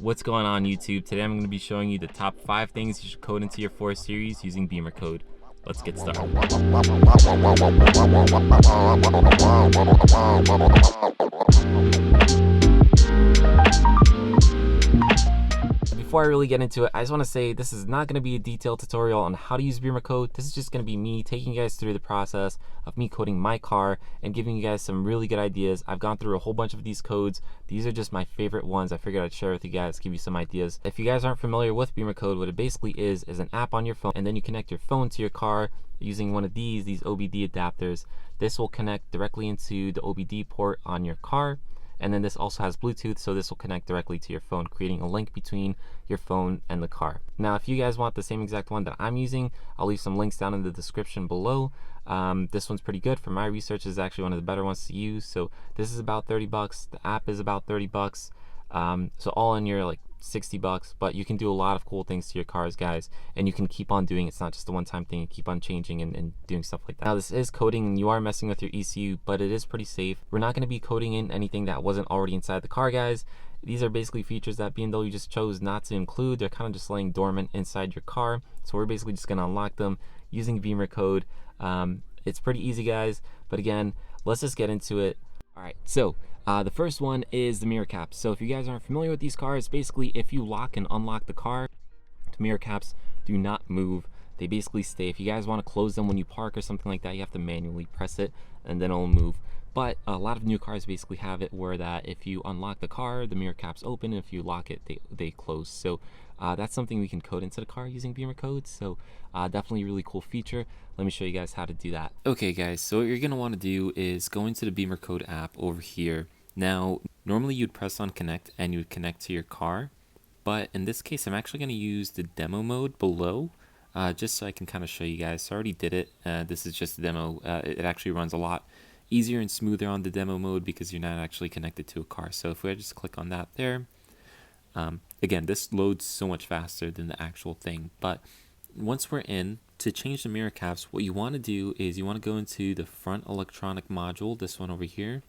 What's going on YouTube? Today I'm going to be showing you the top 5 things you should code into your 4 series using BimmerCode. Let's get started. Before I really get into it, I just want to say this is not going to be a detailed tutorial on how to use BimmerCode. This is just going to be me taking you guys through the process of me coding my car and giving you guys some really good ideas. I've gone through a whole bunch of these codes. These are just my favorite ones. I figured I'd share with you guys, give you some ideas. If you guys aren't familiar with BimmerCode, what it basically is an app on your phone, and then you connect your phone to your car using one of these OBD adapters. This will connect directly into the OBD port on your car. And then this also has Bluetooth, so this will connect directly to your phone, creating a link between your phone and the car. Now, if you guys want the same exact one that I'm using, I'll leave some links down in the description below. This one's pretty good. For my research, is actually one of the better ones to use. So this is about 30 bucks. The app is about 30 bucks. So all in your like 60 bucks, but you can do a lot of cool things to your cars, guys, and you can keep on doing it. It's not just a one-time thing. You keep on changing and doing stuff like that. Now, this is coding and you are messing with your ECU, but it is pretty safe. We're not going to be coding in anything that wasn't already inside the car, guys. These are basically features that BMW just chose not to include. They're kind of just laying dormant inside your car, so we're basically just going to unlock them using BimmerCode. It's pretty easy, guys, but again, let's just get into it. All right, so the first one is the mirror caps. So if you guys aren't familiar with these cars, basically if you lock and unlock the car, the mirror caps do not move. They basically stay. If you guys want to close them when you park or something like that, you have to manually press it and then it'll move. But a lot of new cars basically have it where that if you unlock the car, the mirror caps open, and if you lock it, they close. So that's something we can code into the car using BimmerCode. So definitely a really cool feature. Let me show you guys how to do that. Okay guys, so what you're going to want to do is go into the BimmerCode app over here. Now, normally you'd press on connect and you would connect to your car, but in this case I'm actually going to use the demo mode below, just so I can kind of show you guys. So I already did it. This is just a demo. It actually runs a lot easier and smoother on the demo mode because you're not actually connected to a car. So if we just click on that there, again, this loads so much faster than the actual thing. But once we're in, to change the mirror caps, what you want to do is you want to go into the front electronic module, this one over here.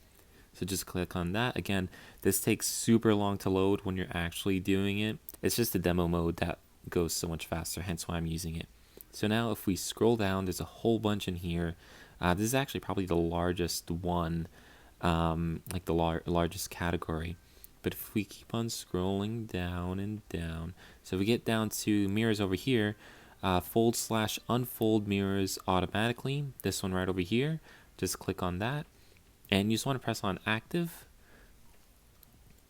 So just click on that. Again, this takes super long to load when you're actually doing it. It's just the demo mode that goes so much faster, hence why I'm using it. So now if we scroll down, there's a whole bunch in here. This is actually probably the largest one, like the largest category. But if we keep on scrolling down and down, so we get down to mirrors over here, fold/unfold mirrors automatically. This one right over here, just click on that. And you just want to press on active.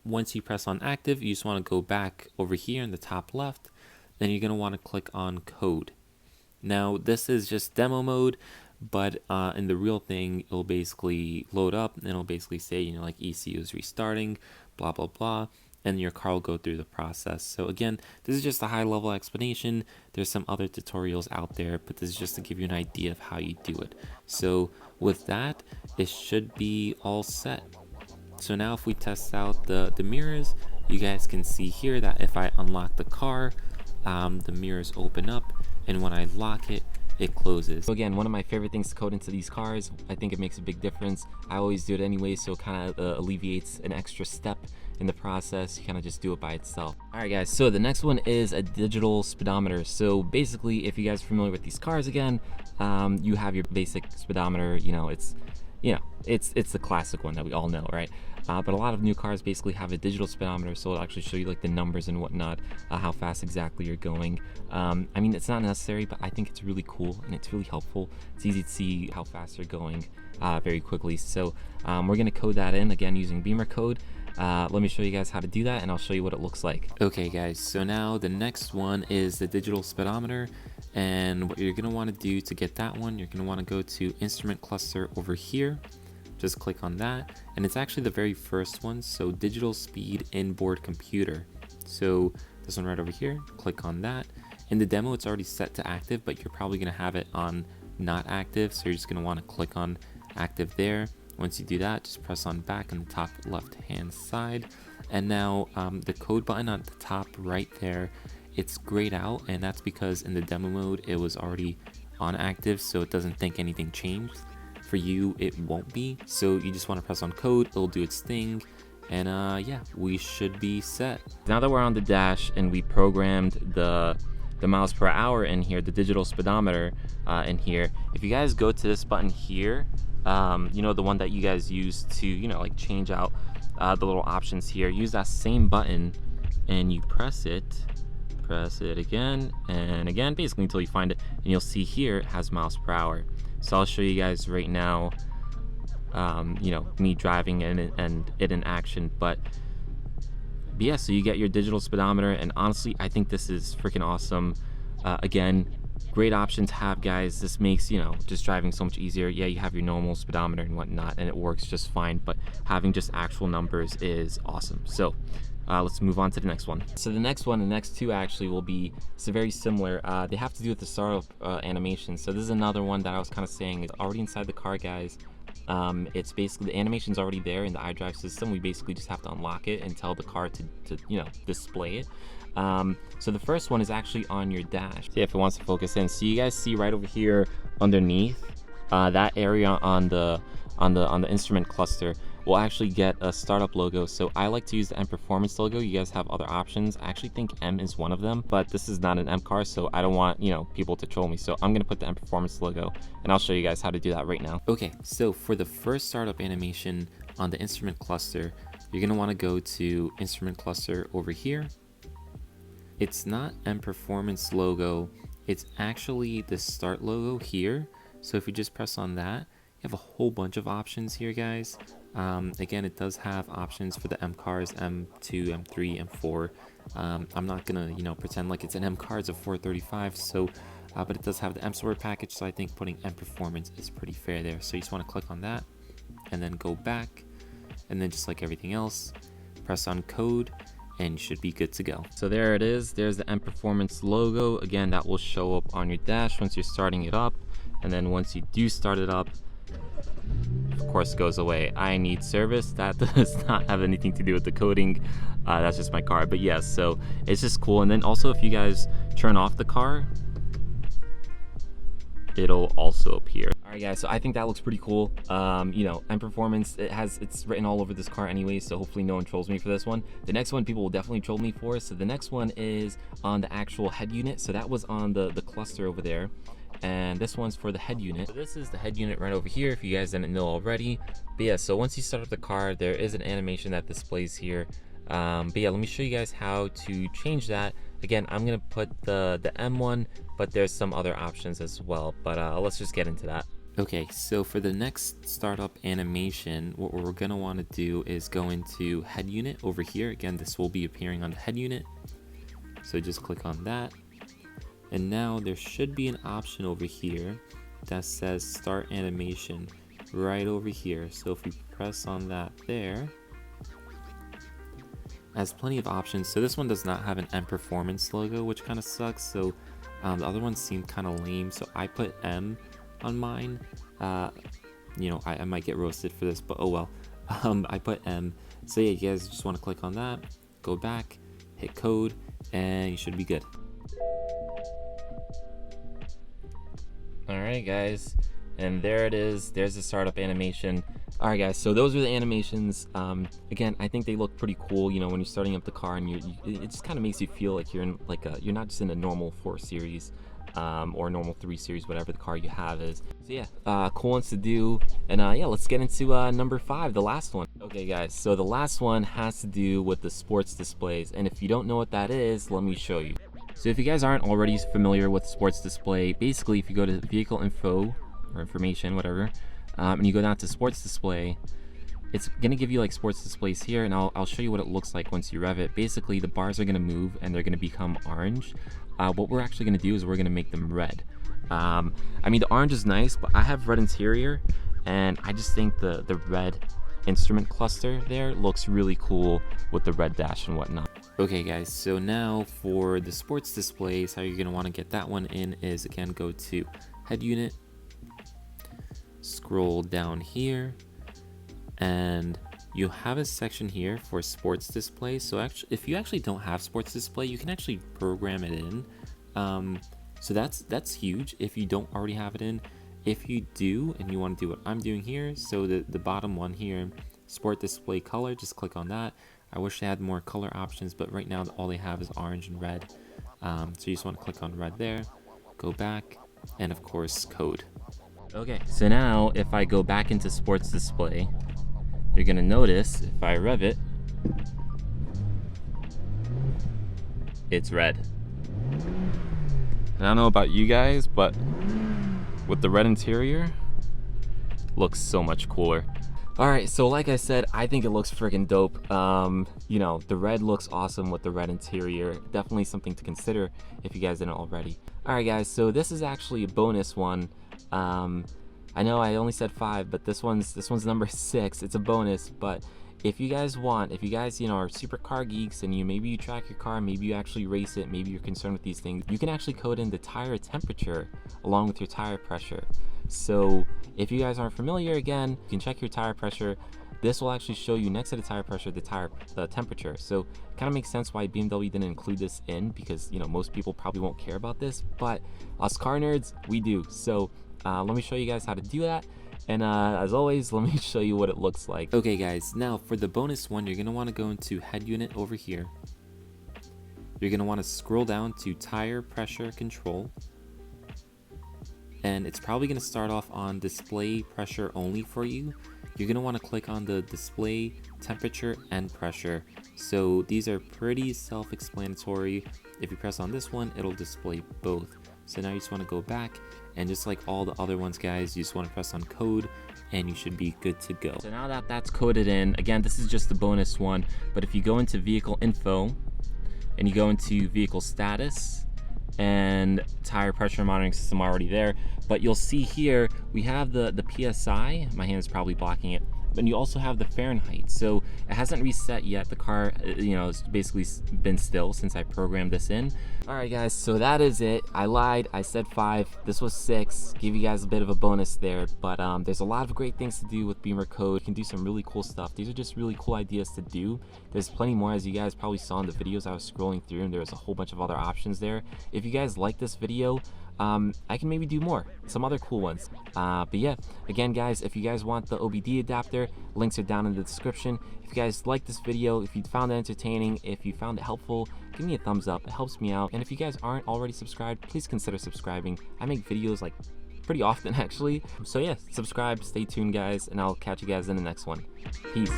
Once you press on active, you just want to go back over here in the top left. Then you're going to want to click on code. Now, this is just demo mode, but in the real thing, it'll basically load up and it'll basically say, you know, like ECU is restarting, blah, blah, blah. And your car will go through the process. So again, this is just a high level explanation. There's some other tutorials out there, but this is just to give you an idea of how you do it. So with that, it should be all set. So now if we test out the mirrors, you guys can see here that if I unlock the car, the mirrors open up, and when I lock it, it closes. So again, one of my favorite things to code into these cars. I think it makes a big difference. I always do it anyway, so it kind of alleviates an extra step in the process. You kind of just do it by itself. All right guys, so the next one is a digital speedometer. So basically, if you guys are familiar with these cars again, you have your basic speedometer. It's the classic one that we all know, right? But a lot of new cars basically have a digital speedometer, so it'll actually show you like the numbers and whatnot, how fast exactly you're going. I mean, it's not necessary, but I think it's really cool and it's really helpful. It's easy to see how fast you're going very quickly. So we're gonna code that in again using BimmerCode. Let me show you guys how to do that, and I'll show you what it looks like. Okay guys, so now the next one is the digital speedometer, and what you're going to want to do to get that one, you're going to want to go to instrument cluster over here. Just click on that, and it's actually the very first one, so digital speed inboard computer. So this one right over here, click on that. In the demo, it's already set to active, but you're probably going to have it on not active, so you're just going to want to click on active there. Once you do that, just press on back on the top left hand side, and now the code button at the top right there, it's grayed out, and that's because in the demo mode it was already on active, so it doesn't think anything changed. For you, it won't be, so you just want to press on code, it'll do its thing, And yeah, we should be set. Now that we're on the dash and we programmed the miles per hour in here, the digital speedometer in here, if you guys go to this button here, you know, the one that you guys use to, you know, like change out the little options here, use that same button and you press it again and again, basically until you find it, and you'll see here it has miles per hour. So I'll show you guys right now, you know, me driving and it in action. But yeah, so you get your digital speedometer, and honestly, I think this is freaking awesome. Again, great option to have, guys. This makes, you know, just driving so much easier. Yeah, you have your normal speedometer and whatnot, and it works just fine, but having just actual numbers is awesome. So let's move on to the next one. So the next one, the next two actually will be very similar. They have to do with the startup animation. So this is another one that I was kind of saying is already inside the car, guys. It's basically the animation's already there in the iDrive system. We basically just have to unlock it and tell the car to you know, display it. So the first one is actually on your dash. See if it wants to focus in. So you guys see right over here underneath that area on the instrument cluster will actually get a startup logo. So I like to use the M Performance logo. You guys have other options. I actually think M is one of them, but this is not an M car, so I don't want, you know, people to troll me. So I'm gonna put the M Performance logo, and I'll show you guys how to do that right now. Okay, so for the first startup animation on the instrument cluster, you're gonna wanna go to instrument cluster over here. It's not M Performance logo, it's actually the start logo here. So if you just press on that, you have a whole bunch of options here, guys. Again, it does have options for the M cars, M2, M3, M4. I'm not gonna, you know, pretend like it's an M car, it's a 435. So, but it does have the M support package. So I think putting M Performance is pretty fair there. So you just want to click on that, and then go back, and then just like everything else, press on code, and you should be good to go. So there it is. There's the M Performance logo. Again, that will show up on your dash once you're starting it up, and then once you do start it up, of course, goes away. I need service. That does not have anything to do with the coding. That's just my car. But yes, so it's just cool. And then also, if you guys turn off the car, it'll also appear. All right, guys, so I think that looks pretty cool. You know, M Performance, it's written all over this car anyway, so hopefully no one trolls me for this one. The next one people will definitely troll me for. So the next one is on the actual head unit. So that was on the cluster over there, and this one's for the head unit. So this is the head unit right over here, if you guys didn't know already. But yeah, so once you start up the car, there is an animation that displays here. But yeah, let me show you guys how to change that. Again, I'm gonna put the M one, but there's some other options as well. But let's just get into that. Okay, so for the next startup animation, what we're gonna want to do is go into head unit over here. Again, this will be appearing on the head unit. So just click on that. And now there should be an option over here that says start animation right over here. So if we press on that there, it has plenty of options. So this one does not have an M Performance logo, which kind of sucks. So the other ones seem kind of lame. So I put M on mine. You know, I might get roasted for this, but oh well. I put M. So yeah, you guys just want to click on that, go back, hit code, and you should be good. All right, guys, and there it is. There's the startup animation. All right, guys, so those are the animations. Again, I think they look pretty cool. You know, when you're starting up the car, and it just kind of makes you feel like you're in you're not just in a normal 4 series or normal 3 series, whatever the car you have is. So yeah, cool ones to do. And yeah, let's get into number 5, the last one. Okay, guys, so the last one has to do with the sports displays, and if you don't know what that is, let me show you. So if you guys aren't already familiar with sports display, basically if you go to vehicle info or information, whatever, and you go down to sports display, it's gonna give you like sports displays here, and I'll show you what it looks like once you rev it. Basically, the bars are gonna move and they're gonna become orange. What we're actually gonna do is we're gonna make them red. I mean, the orange is nice, but I have red interior, and I just think the red instrument cluster there looks really cool with the red dash and whatnot. Okay, guys, so now for the sports displays, how you're gonna want to get that one in is, again, go to head unit, scroll down here, and you have a section here for sports display. So actually, if you actually don't have sports display, you can actually program it in. So that's huge if you don't already have it in. If you do and you want to do what I'm doing here, so the bottom one here, sport display color, just click on that. I wish they had more color options, but right now all they have is orange and red. So you just want to click on red there, go back, and of course code. Okay, so now if I go back into sports display, you're gonna notice if I rev it, it's red. And I don't know about you guys, but with the red interior, looks so much cooler. All right, so like I said, I think it looks freaking dope. You know, the red looks awesome with the red interior. Definitely something to consider if you guys didn't already. All right, guys, so this is actually a bonus one. I know I only said 5, but this one's number 6. It's a bonus, but if you guys want, if you guys, you know, are super car geeks and maybe you track your car, maybe you actually race it, maybe you're concerned with these things, you can actually code in the tire temperature along with your tire pressure. So if you guys aren't familiar, again, you can check your tire pressure. This will actually show you next to the tire pressure the temperature. So it kind of makes sense why BMW didn't include this in, because, you know, most people probably won't care about this, but us car nerds, we do. So let me show you guys how to do that. And as always, let me show you what it looks like. Okay guys, now for the bonus one, you're gonna want to go into head unit over here. You're gonna want to scroll down to tire pressure control. And it's probably gonna start off on display pressure only for you. You're gonna want to click on the display temperature and pressure. So these are pretty self-explanatory. If you press on this one, it'll display both. So now you just want to go back, and just like all the other ones, guys, you just want to press on code and you should be good to go. So now that that's coded in, again, this is just the bonus one, but if you go into vehicle info and you go into vehicle status and tire pressure monitoring system already there, but you'll see here we have the PSI. My hand is probably blocking it. And you also have the Fahrenheit, so it hasn't reset yet. The car, you know, it's basically been still since I programmed this in. All right, guys, so that is it. I lied, I said 5. This was 6. Give you guys a bit of a bonus there, but there's a lot of great things to do with BimmerCode. You can do some really cool stuff. These are just really cool ideas to do. There's plenty more, as you guys probably saw in the videos I was scrolling through, and there's a whole bunch of other options there. If you guys like this video, I can maybe do more, some other cool ones. But yeah, again, guys, if you guys want the OBD adapter, links are down in the description. If you guys like this video, if you found it entertaining, if you found it helpful, give me a thumbs up. It helps me out. And if you guys aren't already subscribed, please consider subscribing. I make videos like pretty often, actually. So yeah, subscribe, stay tuned, guys, and I'll catch you guys in the next one. Peace.